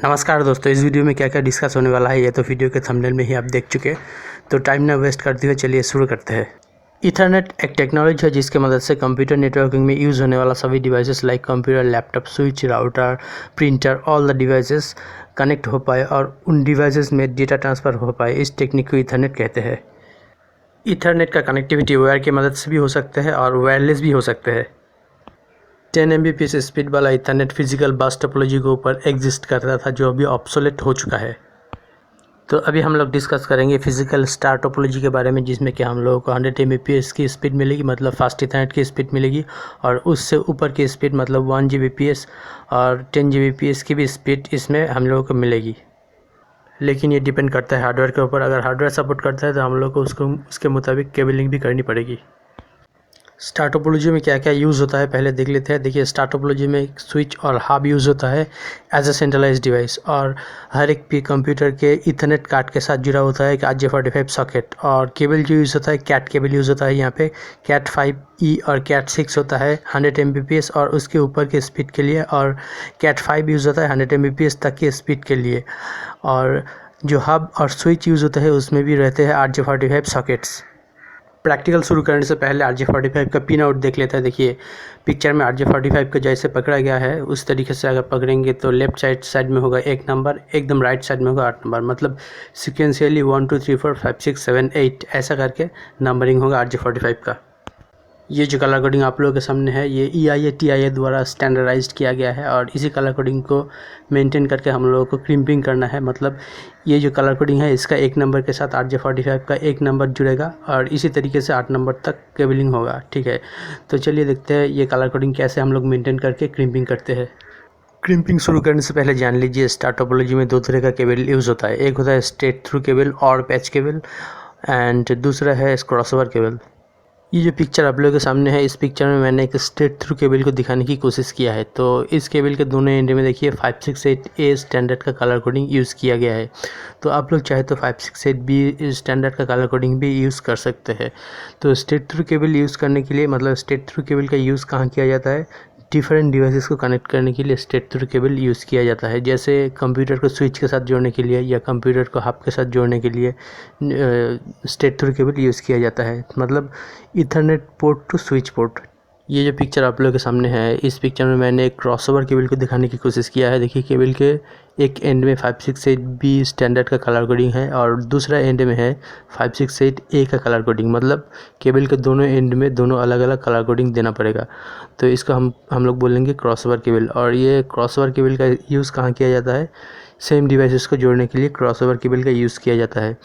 नमस्कार दोस्तों, इस वीडियो में क्या क्या डिस्कस होने वाला है ये तो वीडियो के थंबनेल में ही आप देख चुके हैं। तो टाइम ना वेस्ट करते हुए चलिए शुरू करते हैं। ईथरनेट एक टेक्नोलॉजी है जिसके मदद से कंप्यूटर नेटवर्किंग में यूज़ होने वाला सभी devices like computer, laptop, switch, router, printer, all the devices connect हो पाए और उन डिवाइसेस में डेटा ट्रांसफ़र हो पाए। इस टेक्निक को ईथरनेट कहते हैं। ईथरनेट का कनेक्टिविटी वायर की मदद से भी हो सकते हैं और वायरलेस भी हो सकते हैं। 10 Mbps स्पीड वाला ईथरनेट फिजिकल बस टोपोलॉजी के ऊपर एग्जिस्ट करता था, जो अभी ऑब्सोलेट हो चुका है। तो अभी हम लोग डिस्कस करेंगे फिजिकल स्टार टोपोलॉजी के बारे में, जिसमें कि हम लोगों को 100 Mbps की स्पीड मिलेगी, मतलब फास्ट ईथरनेट की स्पीड मिलेगी, और उससे ऊपर की स्पीड मतलब 1 Gbps और 10 Gbps की भी स्पीड इसमें हम लोगों को मिलेगी। लेकिन ये डिपेंड करता है हार्डवेयर के ऊपर। अगर हार्डवेयर सपोर्ट करता है तो हम लोग को उसके मुताबिक केबलिंग भी करनी पड़ेगी। स्टार टोपोलॉजी में क्या क्या यूज़ होता है पहले देख लेते हैं। देखिए, स्टार टोपोलॉजी में एक स्विच और हब यूज़ होता है एज अ सेंट्रलाइज डिवाइस, और हर एक भी कंप्यूटर के ईथरनेट कार्ड के साथ जुड़ा होता है एक RJ45 सॉकेट। और केबल जो यूज़ होता है कैट केबल यूज़ होता है यहाँ पे। कैट 5E और कैट 6 होता है 100 Mbps और उसके ऊपर की स्पीड के लिए, और कैट 5 यूज़ होता है 100 Mbps तक की स्पीड के लिए। और जो हब और स्विच यूज़ होता है उसमें भी रहते हैं RJ45 सॉकेट्स। प्रैक्टिकल शुरू करने से पहले RJ45 का पिन आउट देख लेते हैं। देखिए, पिक्चर में RJ45 का जैसे पकड़ा गया है उस तरीके से अगर पकड़ेंगे तो लेफ्ट साइड में होगा 1 नंबर, एकदम राइट साइड में होगा 8 नंबर, मतलब सिक्वेंशियली 1 2 3 4 5 6 7 8 ऐसा करके नंबरिंग होगा RJ45 का। ये जो कलर कोडिंग आप लोगों के सामने है ये EIA TIA द्वारा स्टैंडर्डाइज्ड किया गया है, और इसी कलर कोडिंग को मेंटेन करके हम लोगों को क्रिम्पिंग करना है। मतलब ये जो कलर कोडिंग है इसका 1 नंबर के साथ RJ45 का 1 नंबर जुड़ेगा, और इसी तरीके से 8 नंबर तक केबलिंग होगा। ठीक है, तो चलिए देखते हैं ये कलर कोडिंग कैसे हम लोग मेंटेन करके क्रिम्पिंग करते हैं। क्रिम्पिंग शुरू करने से पहले जान लीजिए, स्टार टोपोलॉजी में 2 तरह का केबल यूज़ होता है। एक होता है स्ट्रेट थ्रू केबल और पैच केबल, एंड दूसरा है क्रॉसओवर केबल। ये जो पिक्चर आप लोगों के सामने है, इस पिक्चर में मैंने एक स्ट्रेट थ्रू केबल को दिखाने की कोशिश किया है। तो इस केबल के दोनों एंड में देखिए 568A स्टैंडर्ड का कलर कोडिंग यूज़ किया गया है। तो आप लोग चाहे तो 568B स्टैंडर्ड का कलर कोडिंग भी यूज़ कर सकते हैं। तो स्ट्रेट थ्रू केबल यूज़ करने के लिए, मतलब स्ट्रेट थ्रू केबल का यूज़ कहाँ किया जाता है, डिफरेंट डिवाइसेस को कनेक्ट करने के लिए स्ट्रेट थ्रू केबल यूज़ किया जाता है। जैसे कंप्यूटर को स्विच के साथ जोड़ने के लिए या कंप्यूटर को हब के साथ जोड़ने के लिए स्ट्रेट थ्रू केबल यूज़ किया जाता है, मतलब Ethernet port to switch port. ये जो पिक्चर आप लोगों के सामने है, इस पिक्चर में मैंने एक क्रॉसओवर केबल को दिखाने की कोशिश किया है। देखिए, केबल के एक एंड में 568B स्टैंडर्ड का कलर कोडिंग है और दूसरा एंड में है 568A का कलर कोडिंग, मतलब केबल के दोनों एंड में दोनों अलग अलग कलर कोडिंग देना पड़ेगा। तो इसको हम लोग बोलेंगे क्रॉसओवर केबल। और ये क्रॉसओवर केबल का यूज़ कहाँ किया जाता है, सेम डिवाइसेस को जोड़ने के लिए क्रॉसओवर केबल का यूज़ किया जाता है।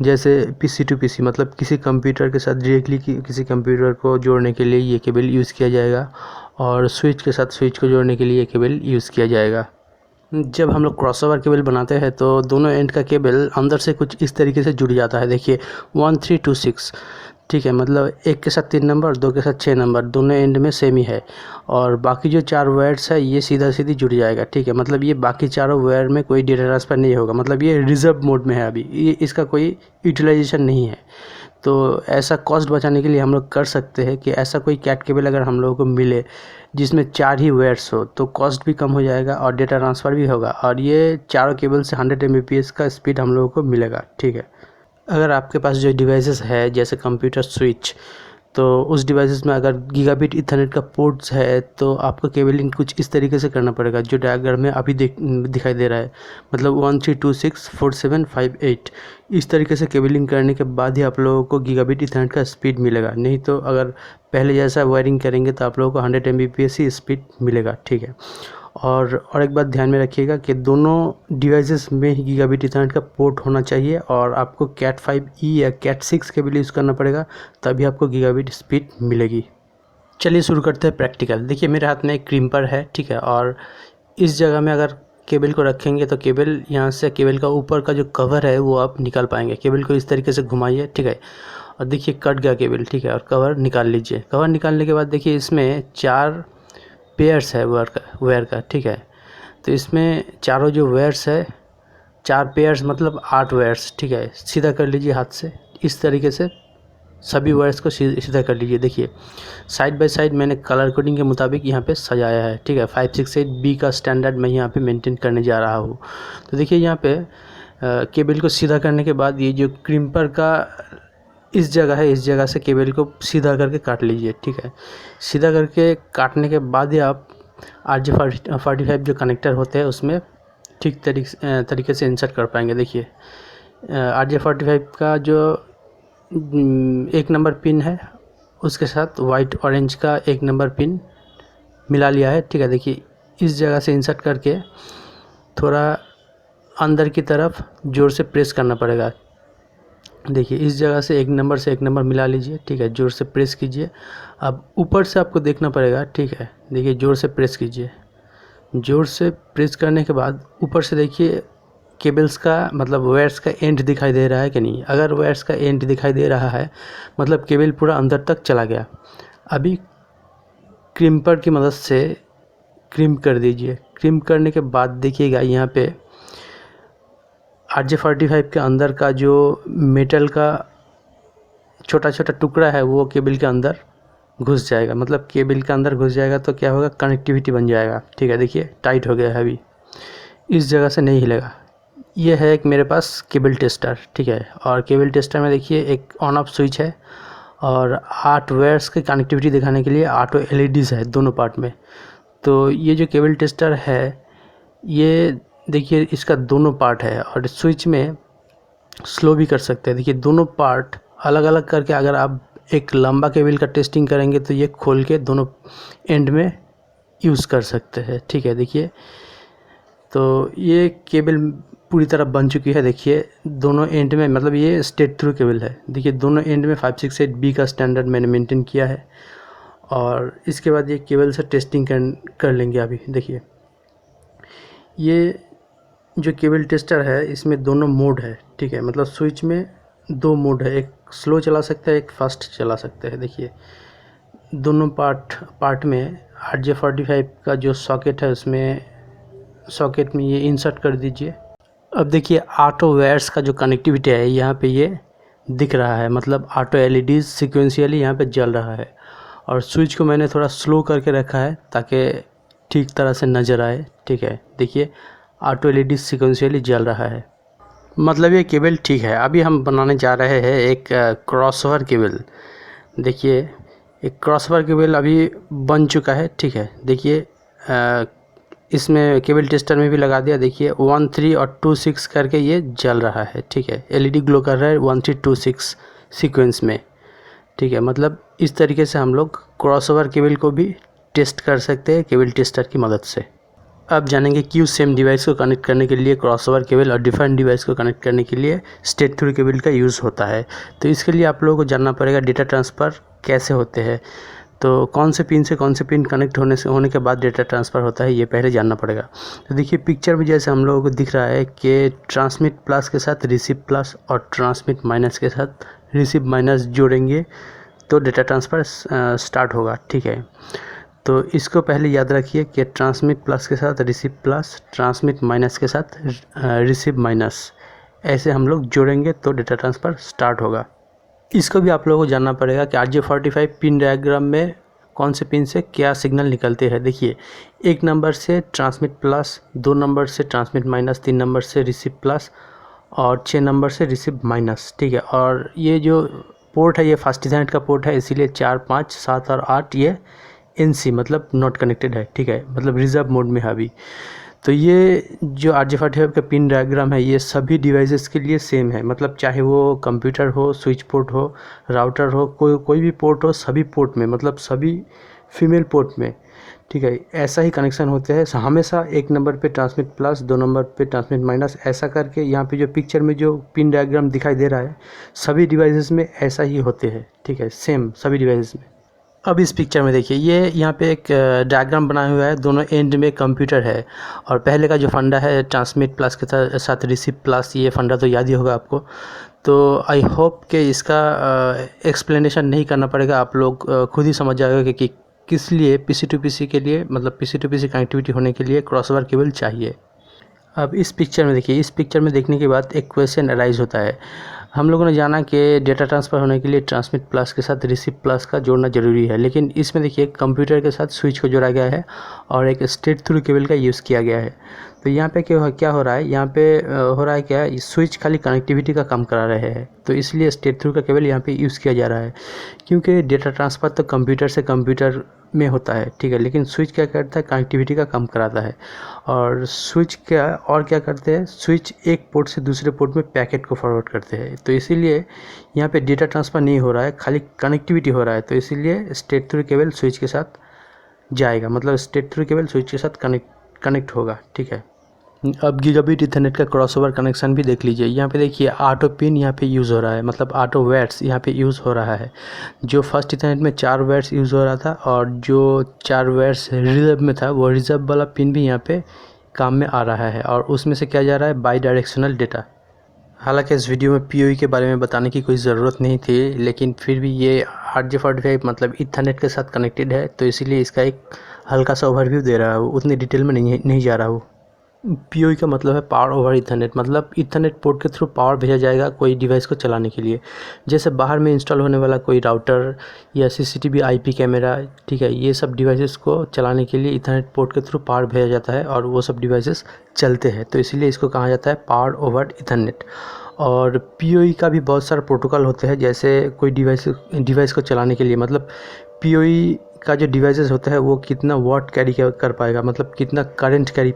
जैसे PC टू PC, मतलब किसी कंप्यूटर के साथ डायरेक्टली किसी कंप्यूटर को जोड़ने के लिए ये केबल यूज़ किया जाएगा, और स्विच के साथ स्विच को जोड़ने के लिए ये केबल यूज़ किया जाएगा। जब हम लोग क्रॉसओवर केबल बनाते हैं तो दोनों एंड का केबल अंदर से कुछ इस तरीके से जुड़ जाता है। देखिए 1 3 2 6, ठीक है, मतलब 1 के साथ 3 नंबर, 2 के साथ 6 नंबर, दोनों एंड में सेम ही है। और बाकी जो 4 वायर्स है ये सीधा सीधी जुड़ जाएगा। ठीक है, मतलब ये बाकी चारों वायर में कोई डेटा ट्रांसफ़र नहीं होगा, मतलब ये रिजर्व मोड में है अभी, ये इसका कोई यूटिलाइजेशन नहीं है। तो ऐसा कॉस्ट बचाने के लिए हम लोग कर सकते हैं कि ऐसा कोई कैट केबल अगर हम लोगों को मिले जिसमें 4 ही वायर्स हो तो कॉस्ट भी कम हो जाएगा और डेटा ट्रांसफ़र भी होगा, और ये चारों केबल से 100 Mbps का स्पीड हम लोगों को मिलेगा। ठीक है, अगर आपके पास जो डिवाइसेस है जैसे कंप्यूटर स्विच, तो उस डिवाइसेस में अगर गीगाबिट ईथरनेट का पोर्ट्स है तो आपको केबलिंग कुछ इस तरीके से करना पड़ेगा जो डायग्राम में अभी दिखाई दे रहा है, मतलब 1 3 2 6 4 7 5 8 इस तरीके से केबलिंग करने के बाद ही आप लोगों को गीगाबिट ईथरनेट का स्पीड मिलेगा। नहीं तो अगर पहले जैसा वायरिंग करेंगे तो आप लोगों को 100 Mbps ही स्पीड मिलेगा। ठीक है, और एक बात ध्यान में रखिएगा कि दोनों डिवाइसेस में ही गीगाबिट ईथरनेट का पोर्ट होना चाहिए, और आपको कैट 5E या कैट 6 केबल यूज़ करना पड़ेगा, तभी आपको गीगाबिट स्पीड मिलेगी। चलिए शुरू करते हैं प्रैक्टिकल। देखिए, मेरे हाथ में एक क्रिम्पर है, ठीक है, और इस जगह में अगर केबल को रखेंगे तो केबल यहाँ से केबल का ऊपर का जो कवर है वो आप निकाल पाएंगे। केबल को इस तरीके से घुमाइए, ठीक है, और देखिए कट गया केबल। ठीक है, और कवर निकाल लीजिए। कवर निकालने के बाद देखिए इसमें 4 पेयर्स है वायर का। ठीक है, तो इसमें चारों जो वायर्स है 4 पेयर्स मतलब 8 वायर्स। ठीक है, सीधा कर लीजिए हाथ से इस तरीके से। सभी वायर्स को सीधा कर लीजिए। देखिए साइड बाय साइड मैंने कलर कोडिंग के मुताबिक यहाँ पे सजाया है, ठीक है। 568B का स्टैंडर्ड मैं यहाँ पे मेंटेन करने जा रहा हूँ। तो देखिए यहाँ पे केबल को सीधा करने के बाद ये जो क्रिम्पर का इस जगह है, इस जगह से केबल को सीधा करके काट लीजिए, ठीक है। सीधा करके काटने के बाद ही आप RJ45 जो कनेक्टर होते हैं उसमें ठीक तरीके से इंसर्ट कर पाएंगे। देखिए RJ45 का जो 1 नंबर पिन है उसके साथ वाइट ऑरेंज का 1 नंबर पिन मिला लिया है, ठीक है। देखिए इस जगह से इंसर्ट करके थोड़ा अंदर की तरफ ज़ोर से प्रेस करना पड़ेगा। देखिए इस जगह से 1 नंबर से 1 नंबर मिला लीजिए, ठीक है। ज़ोर से प्रेस कीजिए। अब ऊपर से आपको देखना पड़ेगा, ठीक है। देखिए ज़ोर से प्रेस कीजिए। ज़ोर से प्रेस करने के बाद ऊपर से देखिए केबल्स का मतलब वायर्स का एंड दिखाई दे रहा है कि नहीं। अगर वायर्स का एंड दिखाई दे रहा है मतलब केबल पूरा अंदर तक चला गया। अभी क्रिम्पर की मदद से क्रिम्प कर दीजिए। क्रिम्प करने के बाद देखिएगा यहाँ पे RJ45 के अंदर का जो मेटल का छोटा छोटा टुकड़ा है वो केबल के अंदर घुस जाएगा। मतलब केबल के अंदर घुस जाएगा तो क्या होगा, कनेक्टिविटी बन जाएगा, ठीक है। देखिए टाइट हो गया है, अभी इस जगह से नहीं हिलेगा। ये है एक मेरे पास केबल टेस्टर, ठीक है। और केबल टेस्टर में देखिए एक ऑन ऑफ स्विच है और 8 वायर्स की कनेक्टिविटी दिखाने के लिए 8 LEDs है दोनों पार्ट में। तो ये जो केबल टेस्टर है ये देखिए इसका दोनों पार्ट है और स्विच में स्लो भी कर सकते हैं। देखिए दोनों पार्ट अलग अलग करके अगर आप एक लंबा केबल का टेस्टिंग करेंगे तो ये खोल के दोनों एंड में यूज़ कर सकते हैं, ठीक है। देखिए तो ये केबल पूरी तरह बन चुकी है। देखिए दोनों एंड में मतलब ये स्ट्रेट थ्रू केबल है। देखिए दोनों एंड में 568B का स्टैंडर्ड मैंने मेंटेन किया है और इसके बाद ये केबल से टेस्टिंग कर लेंगे। अभी देखिए ये जो केबल टेस्टर है इसमें दोनों मोड है, ठीक है। मतलब स्विच में 2 मोड है, एक स्लो चला सकता है, एक फास्ट चला सकता है। देखिए दोनों पार्ट में RJ45 का जो सॉकेट है उसमें सॉकेट में ये इंसर्ट कर दीजिए। अब देखिए 8 वायर्स का जो कनेक्टिविटी है यहाँ पे ये दिख रहा है, मतलब 8 LEDs सिक्वेंशियली यहाँ पे जल रहा है। और स्विच को मैंने थोड़ा स्लो करके रखा है ताकि ठीक तरह से नज़र आए, ठीक है। देखिए 8 LEDs सिक्वेंशियली जल रहा है, मतलब ये केबल ठीक है। अभी हम बनाने जा रहे हैं एक क्रॉसओवर केबल। देखिए एक क्रॉसओवर केबल अभी बन चुका है, ठीक है। देखिए इसमें केबल टेस्टर में भी लगा दिया। देखिए 1, 3 और 2, 6 करके ये जल रहा है, ठीक है। LED ग्लो कर रहा है 1, 3, 2, 6 सीक्वेंस में, ठीक है। मतलब इस तरीके से हम लोग क्रॉसओवर केबल को भी टेस्ट कर सकते हैं केबल टेस्टर की मदद से। अब जानेंगे क्यों सेम डिवाइस को कनेक्ट करने के लिए क्रॉसओवर केबल और डिफरेंट डिवाइस को कनेक्ट करने के लिए स्ट्रेट थ्रू केबल का यूज़ होता है। तो इसके लिए आप लोगों को जानना पड़ेगा डेटा ट्रांसफ़र कैसे होते हैं। तो कौन से पिन से कौन से पिन कनेक्ट होने के बाद डेटा ट्रांसफ़र होता है ये पहले जानना पड़ेगा। तो देखिए पिक्चर में जैसे हम लोगों को दिख रहा है कि ट्रांसमिट प्लस के साथ रिसीव प्लस और ट्रांसमिट माइनस के साथ रिसीव माइनस जोड़ेंगे तो डेटा ट्रांसफ़र स्टार्ट होगा, ठीक है। तो इसको पहले याद रखिए कि ट्रांसमिट प्लस के साथ रिसीव प्लस, ट्रांसमिट माइनस के साथ रिसीव माइनस, ऐसे हम लोग जोड़ेंगे तो डेटा ट्रांसफ़र स्टार्ट होगा। इसको भी आप लोगों को जानना पड़ेगा कि RJ45 पिन डायग्राम में कौन से पिन से क्या सिग्नल निकलते हैं। देखिए 1 नंबर से ट्रांसमिट प्लस, 2 नंबर से ट्रांसमिट माइनस, 3 नंबर से रिसीव प्लस और 6 नंबर से रिसीव माइनस, ठीक है। और ये जो पोर्ट है ये फास्ट इथरनेट का पोर्ट है, इसीलिए 4, 5, 7 और 8 ये NC मतलब नॉट कनेक्टेड है, ठीक है। मतलब रिजर्व मोड में है अभी। तो ये जो RJ45 का पिन डायग्राम है ये सभी डिवाइसेस के लिए सेम है। मतलब चाहे वो कंप्यूटर हो, स्विच पोर्ट हो, राउटर हो, कोई भी पोर्ट हो, सभी पोर्ट में मतलब सभी फीमेल पोर्ट में, ठीक है, ऐसा ही कनेक्शन होते हैं हमेशा। 1 नंबर पे ट्रांसमिट प्लस, 2 नंबर पे ट्रांसमिट माइनस, ऐसा करके यहाँ पे जो पिक्चर में जो पिन डायग्राम दिखाई दे रहा है सभी डिवाइसेस में ऐसा ही होते हैं, ठीक है, सेम सभी डिवाइसेस में। अब इस पिक्चर में देखिए ये यहाँ पे एक डायग्राम बनाया हुआ है, दोनों एंड में कंप्यूटर है और पहले का जो फंडा है ट्रांसमिट प्लस के साथ रिसीव प्लस, ये फंडा तो याद ही होगा आपको। तो आई होप कि इसका एक्सप्लेनेशन नहीं करना पड़ेगा, आप लोग खुद ही समझ जाएगा कि किस लिए PC to PC के लिए मतलब PC to PC कनेक्टिविटी होने के लिए क्रॉसओवर केबल चाहिए। अब इस पिक्चर में देखिए, इस पिक्चर में देखने के बाद एक क्वेश्चन अराइज होता है, हम लोगों ने जाना कि डेटा ट्रांसफ़र होने के लिए ट्रांसमिट प्लस के साथ रिसीव प्लस का जोड़ना ज़रूरी है, लेकिन इसमें देखिए कंप्यूटर के साथ स्विच को जोड़ा गया है और एक स्ट्रेट थ्रू केबल का यूज़ किया गया है। तो यहाँ पे क्या हो रहा है, यहाँ पे हो रहा है क्या, स्विच खाली कनेक्टिविटी का काम करा रहे हैं, तो इसलिए स्ट्रेट थ्रू का केबल यहाँ पे यूज़ किया जा रहा है, क्योंकि डेटा ट्रांसफ़र तो कंप्यूटर से कंप्यूटर में होता है, ठीक है। लेकिन स्विच क्या करता है, कनेक्टिविटी का काम कराता है। और स्विच क्या करते हैं, स्विच एक पोर्ट से दूसरे पोर्ट में पैकेट को फॉरवर्ड करते हैं। तो इसीलिए यहाँ पे डेटा ट्रांसफ़र नहीं हो रहा है, खाली कनेक्टिविटी हो रहा है। तो इसीलिए स्ट्रेट थ्रू केबल स्विच के साथ जाएगा, मतलब स्ट्रेट थ्रू केबल स्विच के साथ कनेक्ट होगा, ठीक है। अब गीगाबिट ईथरनेट का क्रॉसओवर कनेक्शन भी देख लीजिए। यहाँ पे देखिए ऑटो पिन यहाँ पे यूज़ हो रहा है, मतलब ऑटो वेट्स यहाँ पे यूज़ हो रहा है। जो फर्स्ट ईथरनेट में 4 वेट्स यूज़ हो रहा था और जो 4 वेट्स रिजर्व में था, वो रिजर्व वाला पिन भी यहाँ पे काम में आ रहा है और उसमें से क्या जा रहा है, बाई डायरेक्शनल डेटा। हालांकि इस वीडियो में PoE के बारे में बताने की कोई ज़रूरत नहीं थी, लेकिन फिर भी ये RJ45 मतलब ईथरनेट के साथ कनेक्टेड है, तो इसीलिए इसका एक हल्का सा ओवरव्यू दे रहा हूँ, उतनी डिटेल में नहीं जा रहा हूँ। PoE का मतलब है पावर ओवर ईथरनेट, मतलब ईथरनेट पोर्ट के थ्रू पावर भेजा जाएगा कोई डिवाइस को चलाने के लिए। जैसे बाहर में इंस्टॉल होने वाला कोई राउटर या CCTV IP कैमरा, ठीक है, ये सब डिवाइसेस को चलाने के लिए ईथरनेट पोर्ट के थ्रू पावर भेजा जाता है और वो सब डिवाइसेस चलते हैं, तो इसीलिए इसको कहा जाता है पावर ओवर ईथरनेट। और PoE का भी बहुत सारे प्रोटोकॉल होते हैं, जैसे कोई डिवाइस को चलाने के लिए, मतलब PoE का जो डिवाइसेस होता है वो कितना वाट कैरी कर पाएगा, मतलब कितना करंट कैरी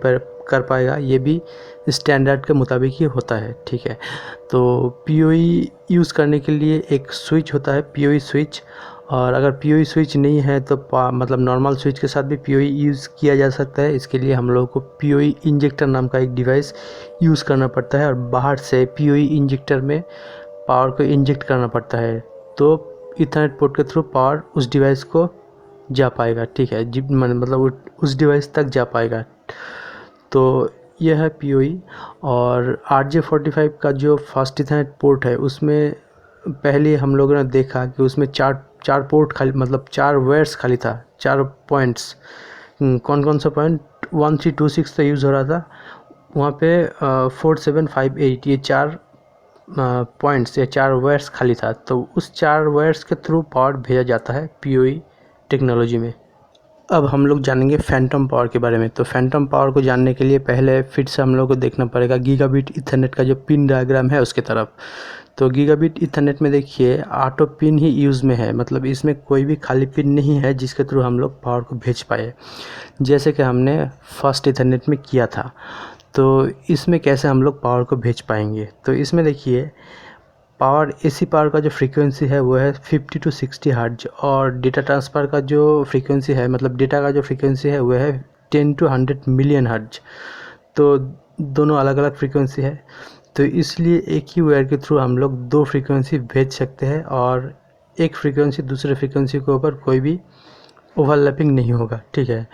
कर पाएगा, ये भी स्टैंडर्ड के मुताबिक ही होता है, ठीक है। तो PoE यूज़ करने के लिए एक स्विच होता है, PoE स्विच, और अगर PoE स्विच नहीं है तो मतलब नॉर्मल स्विच के साथ भी PoE यूज़ किया जा सकता है। इसके लिए हम लोगों को PoE इंजेक्टर नाम का एक डिवाइस यूज़ करना पड़ता है और बाहर से PoE इंजेक्टर में पावर को इंजेक्ट करना पड़ता है, तो ईथरनेट पोर्ट के थ्रू पावर उस डिवाइस को जा पाएगा, ठीक है, मतलब उस डिवाइस तक जा पाएगा। तो यह है PoE। और RJ45 का जो फर्स्ट ईथरनेट पोर्ट है, उसमें पहले हम लोगों ने देखा कि उसमें चार पोर्ट खाली, मतलब 4 वायर्स खाली था, 4 पॉइंट्स। कौन सा पॉइंट, 1 3 2 6 तो यूज़ हो रहा था, वहाँ पे 4 7 5 8 ये 4 पॉइंट्स या 4 वायर्स खाली था। तो उस 4 वायर्स के थ्रू पावर भेजा जाता है PoE टेक्नोलॉजी में। अब हम लोग जानेंगे फैंटम पावर के बारे में। तो फैंटम पावर को जानने के लिए पहले फिर से हम लोग को देखना पड़ेगा गीगाबिट ईथरनेट का जो पिन डायग्राम है उसके तरफ। तो गीगाबिट ईथरनेट में देखिए ऑटो पिन ही यूज़ में है, मतलब इसमें कोई भी खाली पिन नहीं है जिसके थ्रू हम लोग पावर को भेज पाए, जैसे कि हमने फर्स्ट ईथरनेट में किया था। तो इसमें कैसे हम लोग पावर को भेज पाएंगे, तो इसमें देखिए पावर AC पावर का जो फ्रीक्वेंसी है वो है 50 to 60 हर्ट्ज, और डेटा ट्रांसफ़र का जो फ्रीक्वेंसी है, मतलब डेटा का जो फ्रीक्वेंसी है वो है 10 to 100 मिलियन हर्ट्ज। तो दोनों अलग अलग फ्रीक्वेंसी है, तो इसलिए एक ही वायर के थ्रू हम लोग 2 फ्रीक्वेंसी भेज सकते हैं और एक फ्रीक्वेंसी दूसरे फ्रीक्वेंसी के ऊपर कोई भी ओवरलैपिंग नहीं होगा, ठीक है।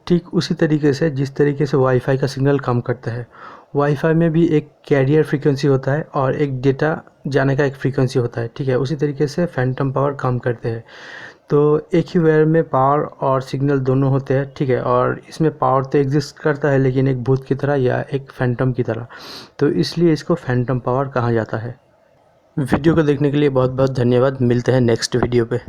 ठीक उसी तरीके से जिस तरीके से वाईफाई का सिग्नल काम करता है, वाईफाई में भी एक कैरियर फ्रीक्वेंसी होता है और एक डेटा जाने का एक फ्रीक्वेंसी होता है, ठीक है। उसी तरीके से फैंटम पावर काम करते हैं। तो एक ही वायर में पावर और सिग्नल दोनों होते हैं, ठीक है, और इसमें पावर तो एग्जिस्ट करता है लेकिन एक भूत की तरह या एक फैंटम की तरह, तो इसलिए इसको फैंटम पावर कहा जाता है। वीडियो को देखने के लिए बहुत बहुत धन्यवाद। मिलते हैं नेक्स्ट वीडियो पे।